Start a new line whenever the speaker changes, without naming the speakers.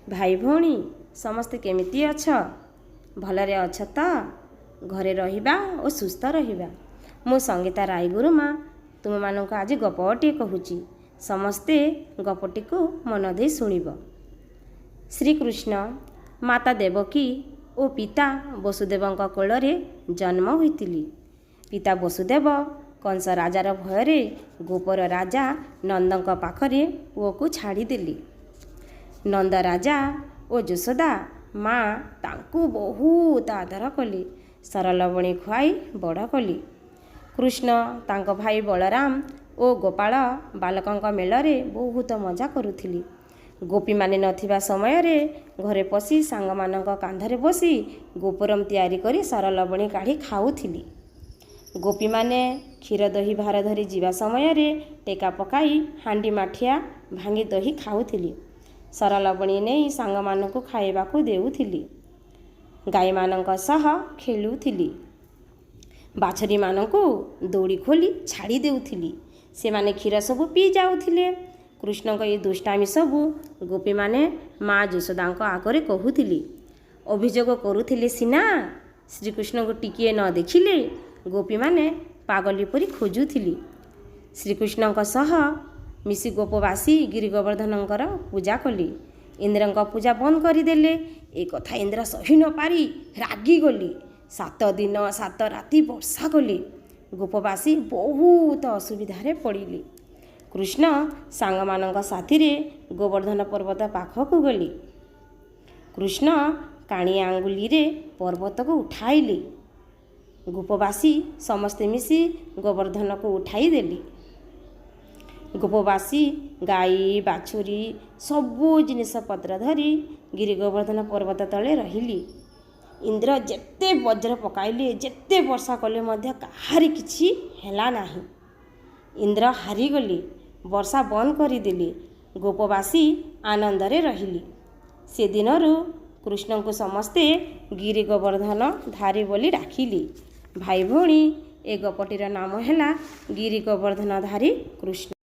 भाई भौणी समस्ते केमिति अछ? भलरे अछ त? घरे रहिबा और सुस्थ रहिबा। मो संगीता रायगुरुमा तुम मानक आज गपटे कहूची। समस्ते गपटी को मन दे शुणिब। श्रीकृष्ण माता देवकी और पिता वसुदेवଙ୍କ कोଳରେ जन्म होइतिली। पिता वसुदेव कंस राजार भୟରେ गोपर राजा नंदଙ୍କ पाखरे पुओ छाड़ीदेली। नंद राजा और यशोदा माँ तांकु बहुत आदर कले, सरलवणी खुआई बड़ कली। कृष्ण तांको भाई बलराम और गोपाल बालकंक मेलरे बहुत मजा करुथिली। गोपी माने नथिबा समय रे घरे पशि सांग मानक कांधरे बसी गोपुरम तैयारी करी सरलवणी काढ़ी खाऊथिली। गोपी माने क्षीर दही भार धरी जीवा समय रे टेका पकाई हांडी माठिया भांगी दही खाऊथिली। सरलवणी नहीं सांग मानक खाइबाकू देउथिली। गाई मानक सह खेलुथिली। बाछरी मानकू दौड़ी खोली छाड़ी देउथिली। से माने क्षीर सबू पी जाउथिले। कृष्ण ये दुष्टामी सबू गोपी माने माँ यशोदा आगरे कहूथिली। अभियोग करुथिले सिना श्रीकृष्ण को टिकिए न देखिले गोपी माने पागली परी खोजुथिली। श्रीकृष्ण सह मिसी गोपवासी गिरी गोवर्धनकर पूजा कली। इंद्रଙ୍କ पूजा बंद करदेले। एक कथा इंद्र सही न पारी रागी गली। 7 दिन 7 राति वर्षा कले। गोपवासी बहुत असुविधारे पड़िले। कृष्ण सांग मानक साथी रे गोवर्धन पर्वत पाखकू गले। कृष्ण काणी आंगुली रे पर्वत को उठाइले। गोपवासी समस्ते मिसी गोवर्धन को उठाई देले। गोपवासी गाई बाछुरी सबू जिनिस पत्र धरी गिरी गोवर्धन पर्वत तले रहिली। इंद्र जेते वज्र पकाइले जेते वर्षा कले मध्य कहारी किछि हेला नाही। इंद्र हारिगले। वर्षा बंद करदेले। गोपवासी आनंदरे रहिली। से दिनरु कृष्ण को समस्ते गिरी गोवर्धन धारी बोली डाकिले। भाई भौणी ए गपटीर नाम हैला गिरी गोवर्धन धारी कृष्ण।